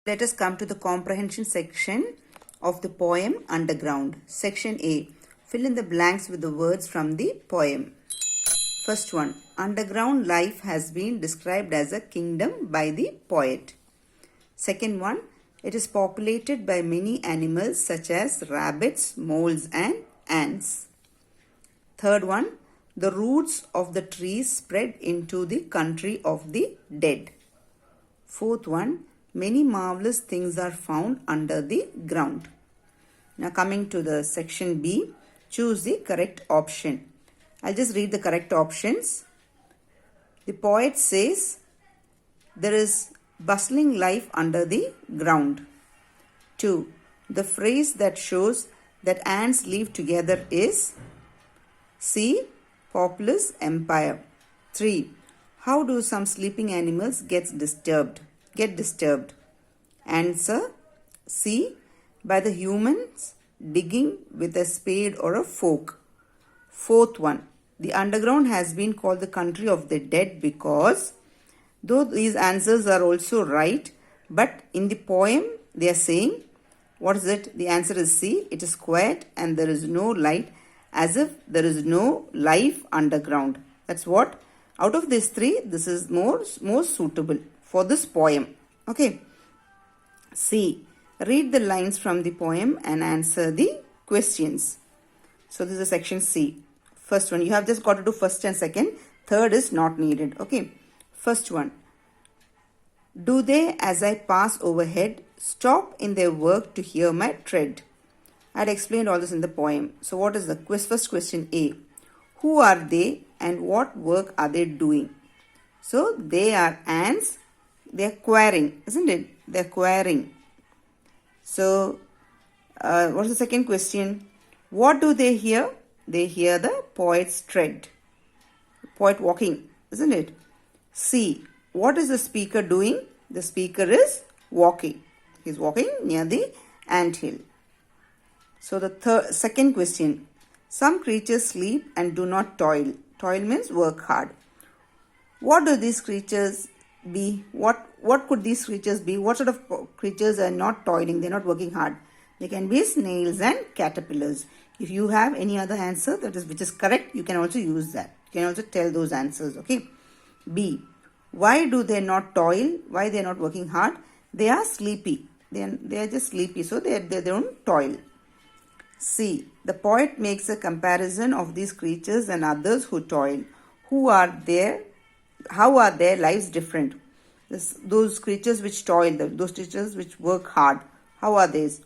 Let us come to the comprehension section of the poem Underground. Section A. Fill in the blanks with the words from the poem. First one. Underground life has been described as a kingdom by the poet. Second one. It is populated by many animals such as rabbits, moles and ants. Third one. The roots of the trees spread into the country of the dead. Fourth one. Many marvelous things are found under the ground. Now coming to the section B, choose the correct option. I'll just read the correct options. The poet says, there is bustling life under the ground. 2. The phrase that shows that ants live together is C. Populous empire. 3. How do some sleeping animals get disturbed? Answer C. By the humans digging with a spade or a fork. Fourth one. The underground has been called the country of the dead because, though these answers are also right, but in the poem they are saying, what is it? The answer is C. It is quiet and there is no light, as if there is no life underground. That's what. Out of these three, this is more suitable for this poem. Okay. C. Read the lines from the poem and answer the questions. So this is section C. First one, you have just got to do first and second. Third is not needed. Okay. First one. Do they, as I pass overhead, stop in their work to hear my tread? I had explained all this in the poem. So what is the first question A? Who are they and what work are they doing? So they are ants. They are quarrying, isn't it? They are quarrying. So what's the second question? What do they hear? They hear the poet's tread. Poet walking, isn't it? C. What is the speaker doing? The speaker is walking. He is walking near the anthill. So the second question. Some creatures sleep and do not toil. Toil means work hard. What do these creatures be? What could these creatures be? What sort of creatures are not toiling? They're not working hard. They can be snails and caterpillars. If you have any other answer which is correct, you can also use that. You can also tell those answers. Okay. B. Why do they not toil? Why they are not working hard? They are sleepy. They are just sleepy. So they don't toil. C. The poet makes a comparison of these creatures and others who toil. Who are there? How are their lives different? Those creatures which toil, those creatures which work hard, how are these?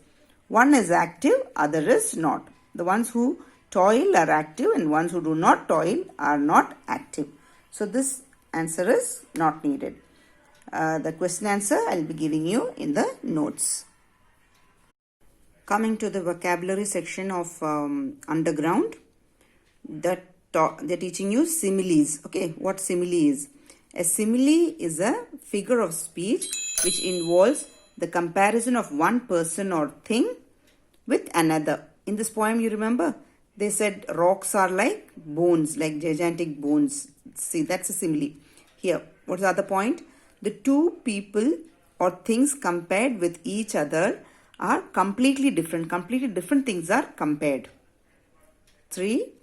One is active, other is not. The ones who toil are active and ones who do not toil are not active. So this answer is not needed. The question answer I will be giving you in the notes. Coming to the vocabulary section of Underground, they're teaching you similes. Okay, what simile is? A simile is a figure of speech which involves the comparison of one person or thing with another. In this poem, you remember, they said rocks are like bones, like gigantic bones. See, that's a simile. Here, what's the other point? The two people or things compared with each other are completely different. Completely different things are compared. 3.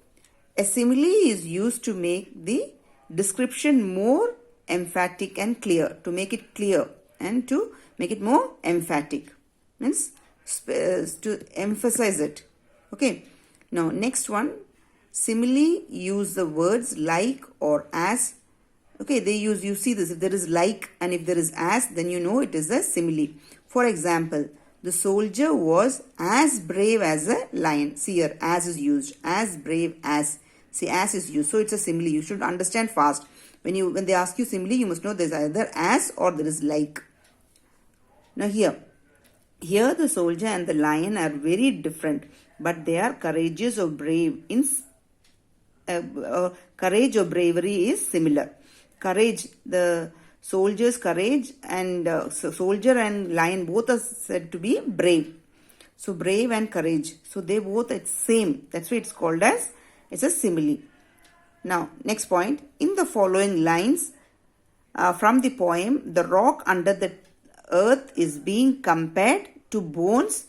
A simile is used to make the description more emphatic and clear. To make it clear and to make it more emphatic. Means to emphasize it. Okay. Now next one. Simile use the words like or as. Okay, you see this. If there is like and if there is as, then you know it is a simile. For example, the soldier was as brave as a lion. See here, as is used. As brave as. See, as is used. So it's a simile. You should understand fast. When they ask you simile, you must know there is either as or there is like. Now here the soldier and the lion are very different, but they are courageous or brave. Courage or bravery is similar. Courage, the soldier's courage and soldier and lion both are said to be brave. So brave and courage. So they both are same. That's why it's called as, it's a simile. Now next point. In the following lines from the poem, the rock under the earth is being compared to bones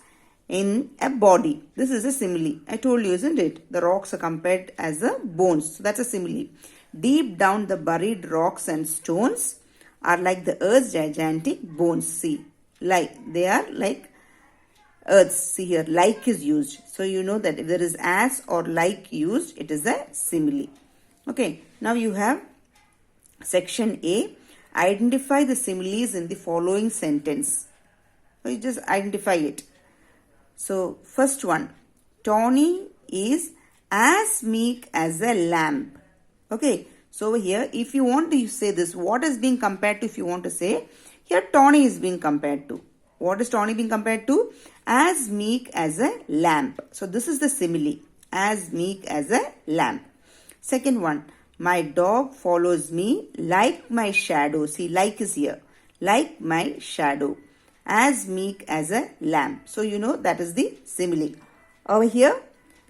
in a body. This is a simile. I told you, isn't it? The rocks are compared as the bones. So that's a simile. Deep down, the buried rocks and stones are like the earth's gigantic bones. See, like they are like earths. See here, like is used. So you know that if there is as or like used, it is a simile. Okay, now you have section A. Identify the similes in the following sentence. So you just identify it. So first one, Tony is as meek as a lamb. Okay, so over here, if you want to say this, what is being compared to? If you want to say, here Tony is being compared to. What is Tony being compared to? As meek as a lamb. So this is the simile, as meek as a lamb. Second one, my dog follows me like my shadow. See, like is here. Like my shadow. As meek as a lamb. So you know that is the simile. Over here,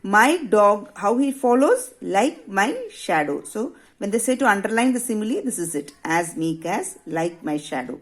my dog, how he follows? Like my shadow. So when they say to underline the simile, this is it. As meek as, like my shadow.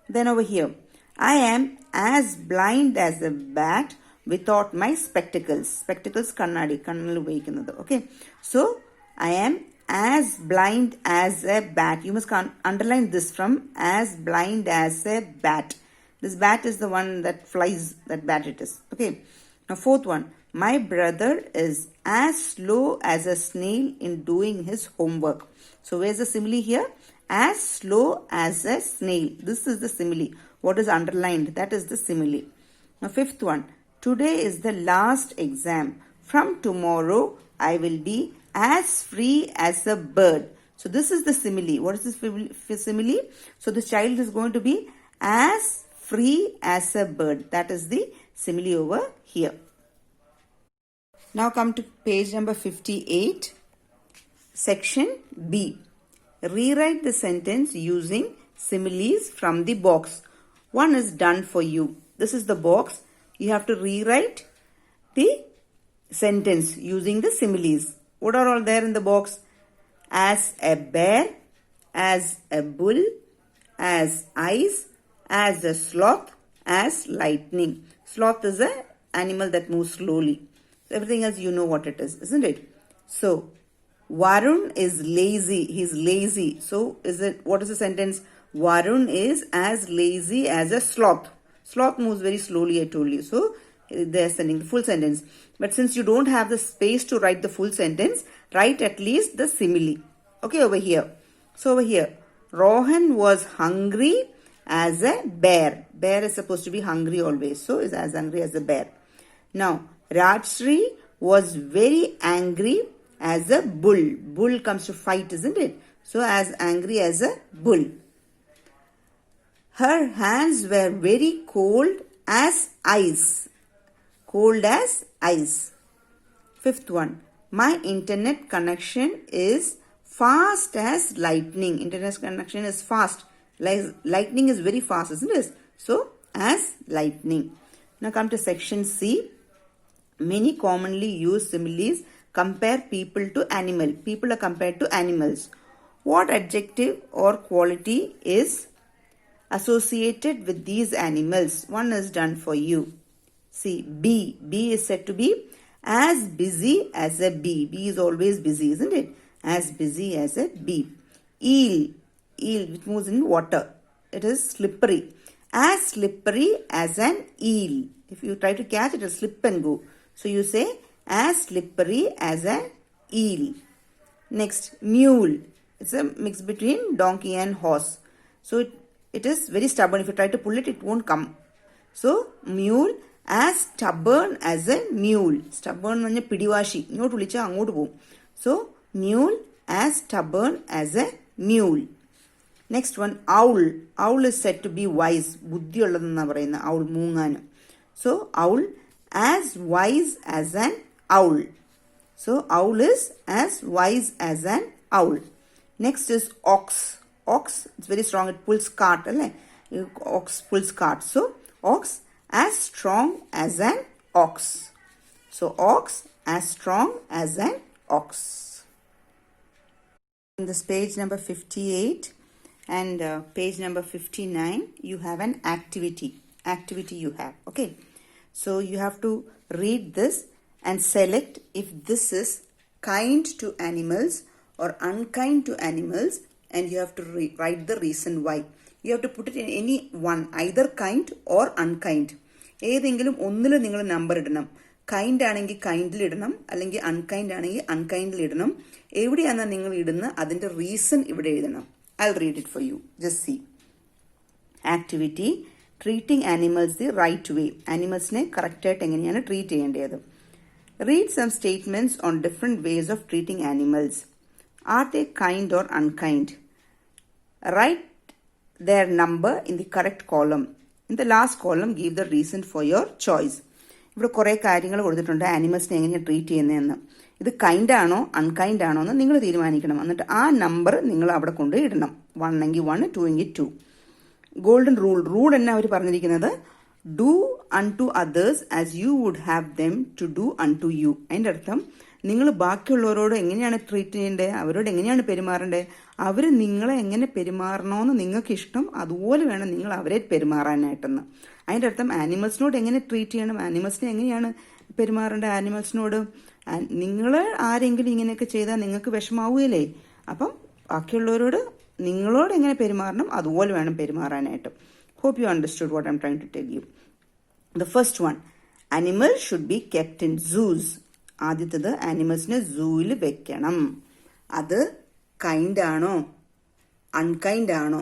Then over here, I am as blind as a bat without my spectacles. Spectacles kannadi. Kannal upayikunadu. Okay. So I am as blind as a bat. You must underline this from as blind as a bat. This bat is the one that flies, that bat it is. Okay. Now fourth one. My brother is as slow as a snail in doing his homework. So where's the simile here? As slow as a snail. This is the simile. What is underlined? That is the simile. Now fifth one. Today is the last exam. From tomorrow I will be as free as a bird. So this is the simile. What is this simile? So the child is going to be as free as a bird. That is the simile over here. Now come to page number 58. Section B. Rewrite the sentence using similes from the box. One is done for you. This is the box. You have to rewrite the sentence using the similes. What are all there in the box? As a bear, as a bull, as ice, as a sloth, as lightning. Sloth is an animal that moves slowly. So everything else you know what it is, isn't it? So Varun is lazy. He's lazy. So what is the sentence? Varun is as lazy as a sloth. Sloth moves very slowly, I told you. So they are sending the full sentence. But since you don't have the space to write the full sentence, write at least the simile. Okay, over here. So over here, Rohan was hungry as a bear. Bear is supposed to be hungry always. So is as hungry as a bear. Now, Rajshri was very angry as a bull. Bull comes to fight, isn't it? So as angry as a bull. Her hands were very cold as ice. Cold as ice. Fifth one. My internet connection is fast as lightning. Internet connection is fast. Lightning is very fast, isn't it? So, as lightning. Now come to section C. Many commonly used similes compare people to animal. People are compared to animals. What adjective or quality is associated with these animals? One is done for you. See, bee. Bee is said to be as busy as a bee. Bee is always busy, isn't it? As busy as a bee. Eel. Eel, which moves in water. It is slippery. As slippery as an eel. If you try to catch it, will slip and go. So you say as slippery as an eel. Next, mule. It's a mix between donkey and horse. So it is very stubborn. If you try to pull it, it won't come. So mule as stubborn as a mule. Stubborn means pidivashi. Ingotu ulicha angotu po. So mule as stubborn as a mule. Next one, owl. Owl is said to be wise. Buddhi ulladana parayunna owl moonganu. So owl as wise as an owl. So owl is as wise as an owl. Next is ox. Ox, it's very strong. It pulls cart. Ox pulls cart. So ox as strong as an ox. So ox as strong as an ox. In this page number 58, And page number 59, you have an activity you have. Okay, so you have to read this and select if this is kind to animals or unkind to animals, and you have to write the reason why. You have to put it in any one, either kind or unkind. ഏതെങ്കിലും ഒന്നിൽ നിങ്ങൾ number ഇടണം. Kind ആണെങ്കിൽ കൈൻഡിൽ ഇടണം, അല്ലെങ്കിൽ unkind ആണെങ്കിൽ അൺകൈൻഡിൽ ഇടണം. എവിടെയാണ് നിങ്ങൾ ഇടുന്നത് അതിന്റെ റീസൺ ഇവിടെ എഴുതണം. I'll read it for you. Just see. Activity: treating animals the right way. Animalsനെ correct ആയിട്ട് എങ്ങനെയാണ് ട്രീറ്റ് ചെയ്യേണ്ടത്. Read some statements on different ways of treating animals. Are they kind or unkind? Write their number in the correct column. In the last column, give the reason for your choice. ഇവിടെ കുറേ കാര്യങ്ങൾ കൊടുത്തിട്ടുണ്ട് ആനിമൽസിനെ എങ്ങനെയാണ് treat ചെയ്യുന്നതെന്ന്. ഇത് kind ആണോ unkind ആണോ എന്ന് നിങ്ങൾ തീരുമാനിക്കണം. എന്നിട്ട് ആ നമ്പർ നിങ്ങൾ അവിടെ കൊണ്ട് ഇടണം. 1 എങ്കിൽ 1, 2 എങ്കിൽ 2. ഗോൾഡൻ റൂൾ എന്നാ അവർ പറഞ്ഞിരിക്കുന്നത്, do unto others as you would have them do unto അൺടു യു. അതിൻ്റെ അർത്ഥം നിങ്ങൾ ബാക്കിയുള്ളവരോട് എങ്ങനെയാണ് ട്രീറ്റ് ചെയ്യേണ്ടത്, അവരോട് എങ്ങനെയാണ് പെരുമാറേണ്ടത്, അവർ നിങ്ങളെ എങ്ങനെ പെരുമാറണമെന്ന് നിങ്ങൾക്ക് ഇഷ്ടം അതുപോലെ വേണം നിങ്ങൾ അവരെ പെരുമാറാനായിട്ടെന്ന്. അതിൻ്റെ അർത്ഥം ആനിമൽസിനോട് എങ്ങനെ ട്രീറ്റ് ചെയ്യണം, ആനിമൽസിനെ എങ്ങനെയാണ് പെരുമാറേണ്ടത്, ആനിമൽസിനോട് നിങ്ങൾ ആരെങ്കിലും ഇങ്ങനെയൊക്കെ ചെയ്താൽ നിങ്ങൾക്ക് വിഷമാവുകയില്ലേ. അപ്പം ബാക്കിയുള്ളവരോട് നിങ്ങളോട് എങ്ങനെ പെരുമാറണം അതുപോലെ വേണം പെരുമാറാനായിട്ട്. Hope you understood what I'm trying to tell you. The first one, animal should be kept in zoos. ആദ്യത്തത് ആനിമൽസിനെ സൂവിൽ വെക്കണം. അത് കൈൻഡ് ആണോ അൺകൈൻഡ് ആണോ?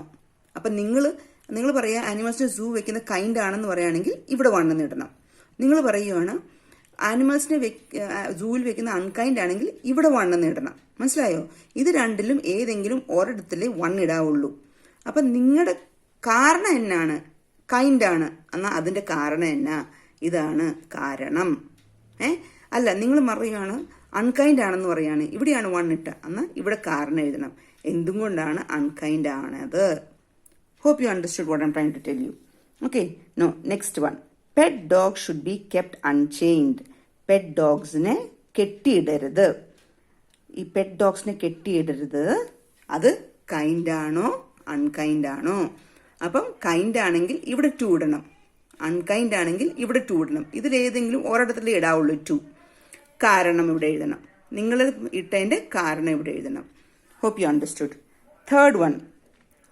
അപ്പം നിങ്ങൾ പറയുക ആനിമൽസിനെ സൂ വെക്കുന്ന കൈൻഡ് ആണെന്ന് പറയുകയാണെങ്കിൽ ഇവിടെ 1 ഇടണം. നിങ്ങൾ പറയുകയാണ് ആനിമൽസിനെ സൂവിൽ വെക്കുന്ന അൺകൈൻഡ് ആണെങ്കിൽ ഇവിടെ 1 ഇടണം. മനസ്സിലായോ? ഇത് രണ്ടിലും ഏതെങ്കിലും ഒരിടത്തിലേ 1 ഇടാവുള്ളൂ. അപ്പം നിങ്ങളുടെ കാരണം എന്നാണ്? കൈൻഡ് ആണ് എന്നാൽ അതിന്റെ കാരണം എന്നാ? ഇതാണ് കാരണം. അല്ല, നിങ്ങൾ പറയുകയാണ് അൺകൈൻഡ് ആണെന്ന് പറയുകയാണ്, ഇവിടെയാണ് 1 ഇട്ട എന്നാൽ ഇവിടെ കാരണം എഴുതണം. എന്തുകൊണ്ടാണ് അൺകൈൻഡ് ആണത്? Hope you understood what I'm trying to tell you. Okay, no, next one, pet dog should be kept unchained. Pet ഡോഗ്സിനെ കെട്ടിയിടരുത്. ഈ പെറ്റ് ഡോഗ്സിനെ കെട്ടിയിടരുത്, അത് കൈൻഡ് ആണോ അൺകൈൻഡ് ആണോ? അപ്പം കൈൻഡ് ആണെങ്കിൽ ഇവിടെ 2 ഇടണം, അൺകൈൻഡ് ആണെങ്കിൽ ഇവിടെ 2 ഇടണം. ഇതിലേതെങ്കിലും ഒരിടത്തിലേ ഇടാവുള്ളൂ 2. കാരണം ഇവിടെ എഴുതണം. നിങ്ങൾ ഇട്ടതിന്റെ കാരണം ഇവിടെ എഴുതണം. Hope you understood. Third one,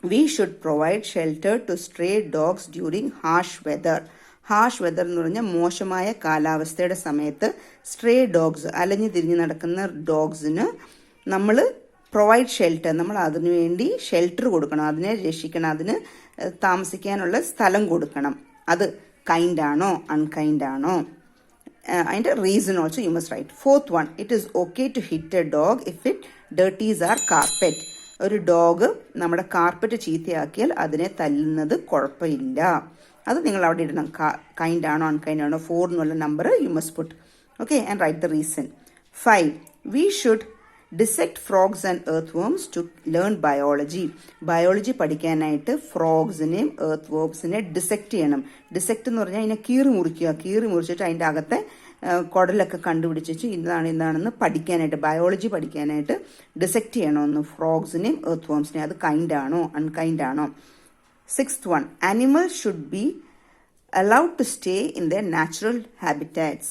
we should provide shelter to stray dogs during harsh weather. Harsh weather എന്ന് പറഞ്ഞാൽ മോശമായ കാലാവസ്ഥയുടെ സമയത്ത് സ്ട്രേ ഡോഗ്സ്, അലഞ്ഞു തിരിഞ്ഞ് നടക്കുന്ന ഡോഗ്സിന് നമ്മൾ പ്രൊവൈഡ് ഷെൽട്ടർ, നമ്മൾ അതിനു വേണ്ടി ഷെൽട്ടർ കൊടുക്കണം, അതിനെ രക്ഷിക്കണം, അതിന് താമസിക്കാനുള്ള സ്ഥലം കൊടുക്കണം. അത് കൈൻഡ് ആണോ അൺകൈൻഡ് ആണോ? അതിന്റെ reason also you must write. Fourth one, it is okay to hit a dog if it dirties our carpet. ഒരു ഡോഗ് നമ്മുടെ കാർപ്പറ്റ് ചീത്തയാക്കിയാൽ അതിനെ തല്ലുന്നത് കുഴപ്പമില്ല. അത് നിങ്ങൾ അവിടെ ഇടണം. കൈൻഡ് ആണോ അൺകൈൻഡ് ആണോ? 4 എന്നുള്ള number you must put. Okay, and write the reason. 5, we should dissect frogs and earthworms to learn biology. Biology പഠിക്കാനായിട്ട് ഫ്രോഗ്സിനെയും എർത്ത് വേംസിനെ ഡിസെക്ട് ചെയ്യണം. ഡിസെക്ട് എന്ന് പറഞ്ഞാൽ അതിനെ കീറി മുറിക്കുക. കീറി മുറിച്ചിട്ട് അതിൻ്റെ അകത്തെ കുടലൊക്കെ കണ്ടുപിടിച്ചിട്ട് ഇതാണെന്ന് പഠിക്കാനായിട്ട്, ബയോളജി പഠിക്കാനായിട്ട് ഡിസെക്ട് ചെയ്യണമെന്ന് ഫ്രോഗ്സിനെയും എർത്ത് വേംസിനെയും. അത് കൈൻഡ് ആണോ അൺകൈൻഡ് ആണോ? 6th one, animals should be allowed to stay in their natural habitats.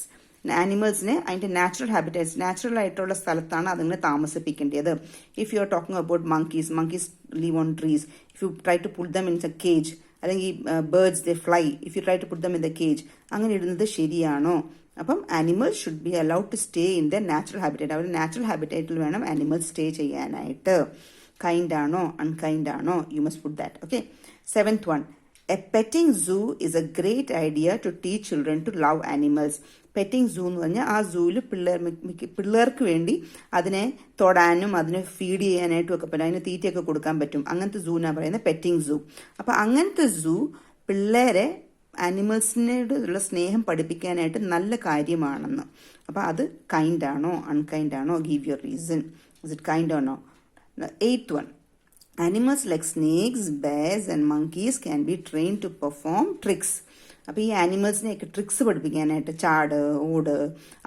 ആനിമൽസിനെ അതിന്റെ നാച്ചുറൽ ഹാബിറ്റാറ്റ്സ്, നാച്ചുറൽ ആയിട്ടുള്ള സ്ഥലത്താണ് അതിനെ താമസിപ്പിക്കേണ്ടത്. If you are talking about monkeys live on trees. If you try to put them in a cage, അല്ലെങ്കിൽ birds they fly, if you try to put them in the cage, അങ്ങനെ ഇടുന്നത് ശരിയാണോ? അപ്പം animals should be allowed to stay in the natural habitat. അവർ natural ഹാബിറ്റാറ്റിൽ വേണം animals stay ചെയ്യാനായിട്ട്. Kind ആണോ അൺകൈൻഡ് ആണോ? You must put that. Okay. 7th one, a petting zoo is a great idea to teach children to love animals. Petting സൂ എന്ന് പറഞ്ഞാൽ ആ സൂവിൽ പിള്ളേർക്ക് വേണ്ടി അതിനെ തൊടാനും അതിനെ ഫീഡ് ചെയ്യാനായിട്ടും ഒക്കെ പറ്റും, അതിന് തീറ്റയൊക്കെ കൊടുക്കാൻ പറ്റും. അങ്ങനത്തെ സൂന്നാണ് പറയുന്നത് പെറ്റിംഗ് സൂ. അപ്പം അങ്ങനത്തെ സൂ പിള്ളേരെ ആനിമൽസിനോട് ഉള്ള സ്നേഹം പഠിപ്പിക്കാനായിട്ട് നല്ല കാര്യമാണെന്ന്. അപ്പം അത് കൈൻഡ് ആണോ അൺകൈൻഡ് ആണോ? Give your reason. Is it kind ആണോ? 8th one, animals like snakes, bears and monkeys can be trained to perform tricks. അപ്പോൾ ഈ ആനിമൽസിനെയൊക്കെ ട്രിക്സ് പഠിപ്പിക്കാനായിട്ട്, ചാട്, ഓട്,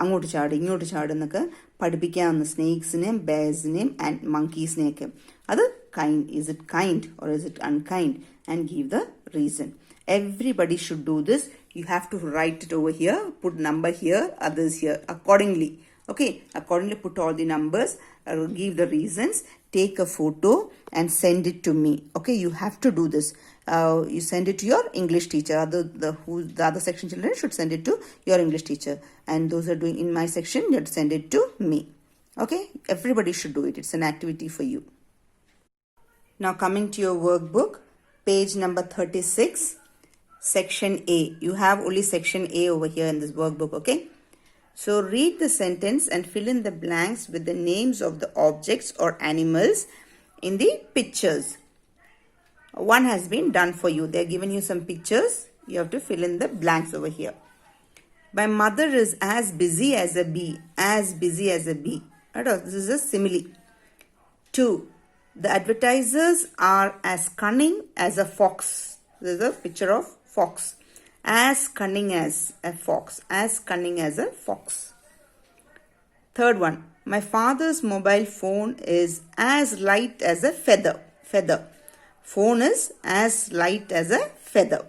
അങ്ങോട്ട് ചാട്, ഇങ്ങോട്ട് ചാട് എന്നൊക്കെ പഠിപ്പിക്കാവുന്ന സ്നേക്സിനെയും ബേഴ്സിനെയും ആൻഡ് മങ്കീസിനെയൊക്കെ. അത് kind? Is it kind or is it unkind? And give the reason. Everybody should do this. You have to write it over here, put number here, others here, accordingly. Okay, accordingly put all the numbers, give the reasons, take a photo and send it to me. Okay, you have to do this. You send it to your English teacher. The other section children should send it to your English teacher. And those are doing in my section, you have to send it to me. Okay, everybody should do it. It's an activity for you. Now coming to your workbook, page number 36. Section A. You have only section A over here in this workbook, okay? So read the sentence and fill in the blanks with the names of the objects or animals in the pictures. One has been done for you. They are giving you some pictures. You have to fill in the blanks over here. My mother is as busy as a bee. As busy as a bee. This is a simile. 2. The advertisers are as cunning as a fox. This is a picture of fox. As cunning as a fox. As cunning as a fox. Third one. My father's mobile phone is as light as a feather. Feather. Phone is as light as a feather.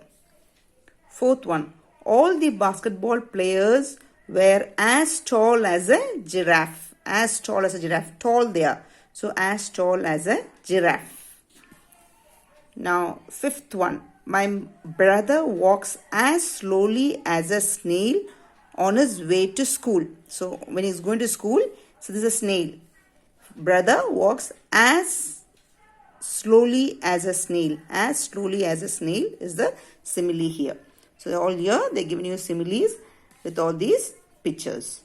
Fourth one. All the basketball players were as tall as a giraffe. As tall as a giraffe. Tall they are. So as tall as a giraffe. Now fifth one. My brother walks as slowly as a snail on his way to school. So when he's going to school, so this is a snail. Brother walks as slowly as a snail. As slowly as a snail is the simile here. So all here they're giving you similes with all these pictures.